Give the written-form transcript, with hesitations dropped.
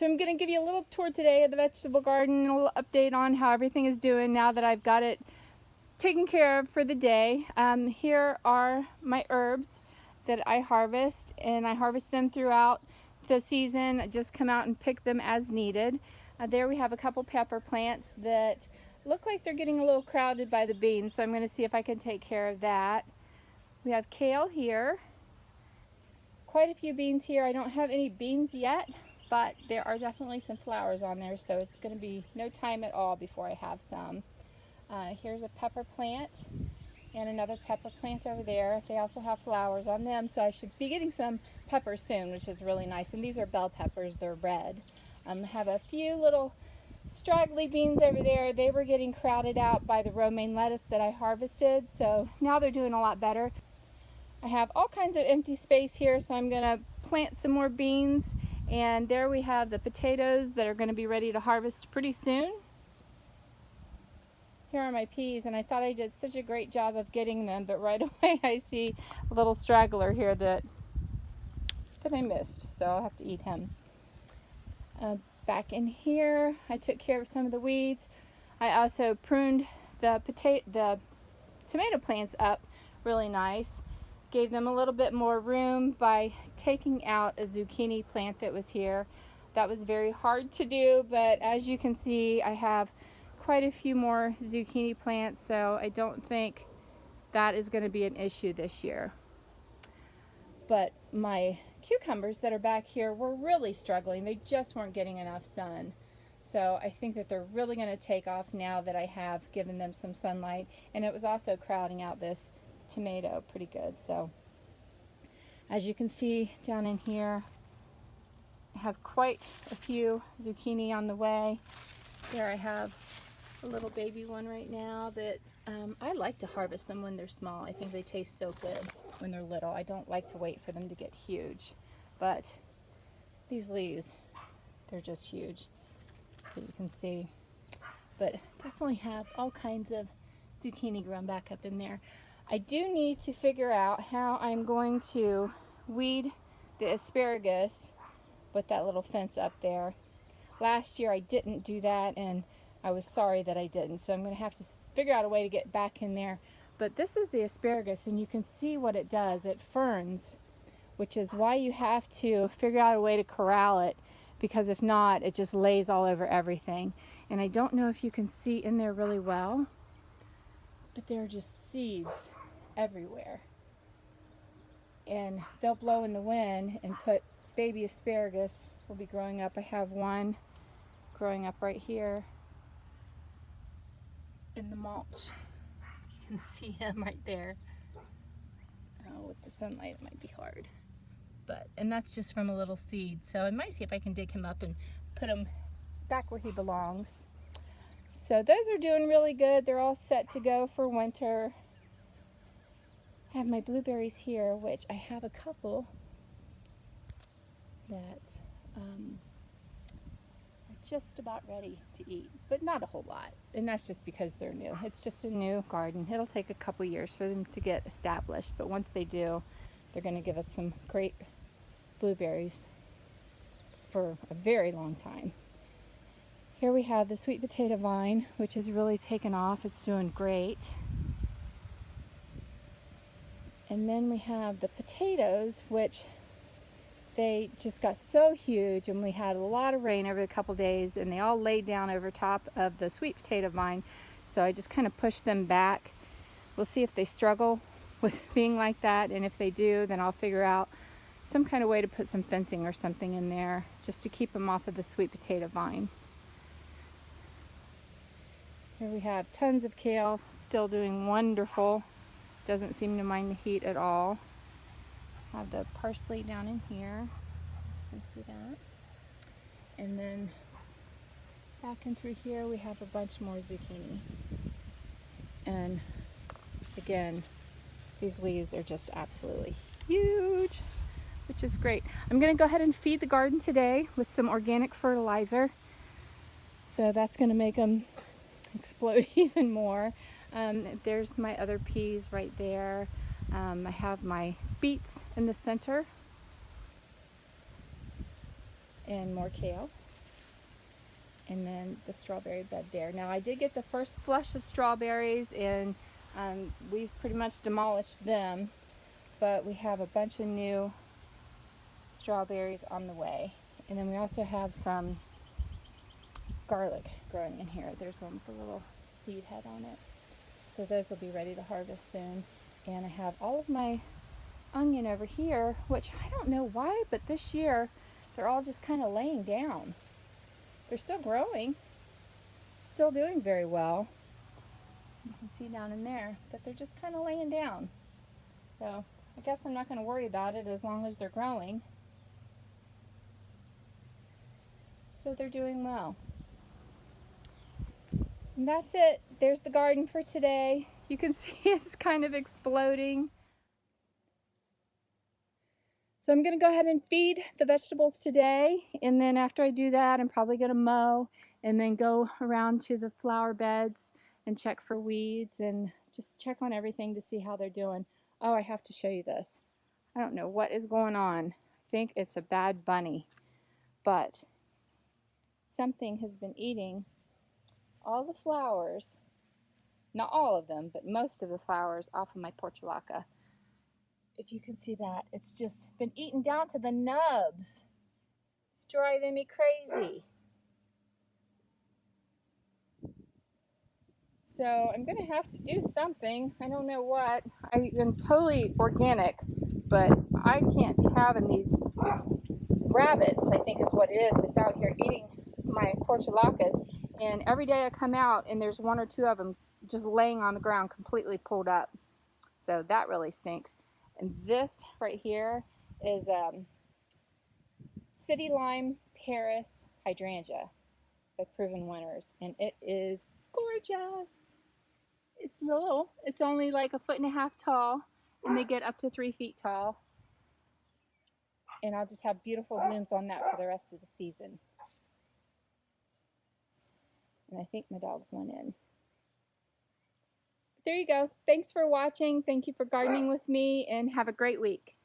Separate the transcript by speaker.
Speaker 1: So I'm going to give you a little tour today of the vegetable garden, a little update on how everything is doing now that I've got it taken care of for the day. Here are my herbs that I harvest, and I harvest them throughout the season. I just come out and pick them as needed. There we have a couple pepper plants that look like they're getting a little crowded by the beans, so I'm going to see if I can take care of that. We have kale here. Quite a few beans here. I don't have any beans yet, but there are definitely some flowers on there, so it's going to be no time at all before I have some. Here's a pepper plant and another pepper plant over there. They also have flowers on them, so I should be getting some peppers soon, which is really nice. And these are bell peppers, they're red. I have a few little straggly beans over there. They were getting crowded out by the romaine lettuce that I harvested, so now they're doing a lot better. I have all kinds of empty space here, so I'm going to plant some more beans. And there we have the potatoes that are going to be ready to harvest pretty soon. Here are my peas, and I thought I did such a great job of getting them, but right away I see a little straggler here that I missed, so I'll have to eat him. Back in here, I took care of some of the weeds. I also pruned the tomato plants up really nice. Gave them a little bit more room by taking out a zucchini plant that was here. That was very hard to do, but as you can see, I have quite a few more zucchini plants, so I don't think that is going to be an issue this year. But my cucumbers that are back here were really struggling. They just weren't getting enough sun. So I think that they're really going to take off now that I have given them some sunlight. And it was also crowding out this tomato pretty good. So as you can see down in here, I have quite a few zucchini on the way. There I have a little baby one right now that I like to harvest them when they're small. I think they taste so good when they're little. I don't like to wait for them to get huge, but these leaves, they're just huge, so you can see. But definitely have all kinds of zucchini grown back up in there. I do need to figure out how I'm going to weed the asparagus with that little fence up there. Last year I didn't do that, and I was sorry that I didn't, so I'm going to have to figure out a way to get back in there. But this is the asparagus, and you can see what it does. It ferns, which is why you have to figure out a way to corral it, because if not, it just lays all over everything. And I don't know if you can see in there really well, but there are just seeds everywhere. And they'll blow in the wind and put baby asparagus will be growing up. I have one growing up right here in the mulch. You can see him right there. Oh, with the sunlight it might be hard. And that's just from a little seed. So I might see if I can dig him up and put him back where he belongs. So those are doing really good. They're all set to go for winter. I have my blueberries here, which I have a couple that are just about ready to eat, but not a whole lot. And that's just because they're new. It's just a new garden. It'll take a couple years for them to get established, but once they do, they're going to give us some great blueberries for a very long time. Here we have the sweet potato vine, which has really taken off. It's doing great. And then we have the potatoes, which they just got so huge, and we had a lot of rain over a couple days, and they all laid down over top of the sweet potato vine. So I just kind of pushed them back. We'll see if they struggle with being like that, and if they do, then I'll figure out some kind of way to put some fencing or something in there just to keep them off of the sweet potato vine. Here we have tons of kale, still doing wonderful. Doesn't seem to mind the heat at all. Have the parsley down in here. You can see that. And then back in through here we have a bunch more zucchini. And again, these leaves are just absolutely huge, which is great. I'm going to go ahead and feed the garden today with some organic fertilizer. So that's going to make them explode even more. There's my other peas right there. I have my beets in the center and more kale. and then the strawberry bed there. Now I did get the first flush of strawberries, and we've pretty much demolished them, but we have a bunch of new strawberries on the way. And then we also have some garlic growing in here. There's one with a little seed head on it. So those will be ready to harvest soon. And I have all of my onion over here, which I don't know why, but this year they're all just kind of laying down. They're still growing, still doing very well. You can see down in there, but they're just kind of laying down. So I guess I'm not going to worry about it as long as they're growing. So they're doing well. And that's it. There's the garden for today. You can see it's kind of exploding. So I'm going to go ahead and feed the vegetables today, and then after I do that, I'm probably going to mow and then go around to the flower beds and check for weeds and just check on everything to see how they're doing. Oh, I have to show you this. I don't know what is going on. I think it's a bad bunny, but something has been eating all the flowers, not all of them, but most of the flowers off of my portulaca. If you can see that, it's just been eaten down to the nubs. It's driving me crazy. So I'm gonna have to do something. I don't know what. I'm totally organic, but I can't be having these rabbits, I think is what it is, that's out here eating my portulacas. And every day I come out and there's one or two of them just laying on the ground completely pulled up. So that really stinks. And this right here is City Lime Paris Hydrangea by Proven Winners, and it is gorgeous. It's little. It's only like 1.5 feet tall, and they get up to 3 feet tall. And I'll just have beautiful blooms on that for the rest of the season. And I think my dogs went in. There you go. Thanks for watching. Thank you for gardening with me, and have a great week.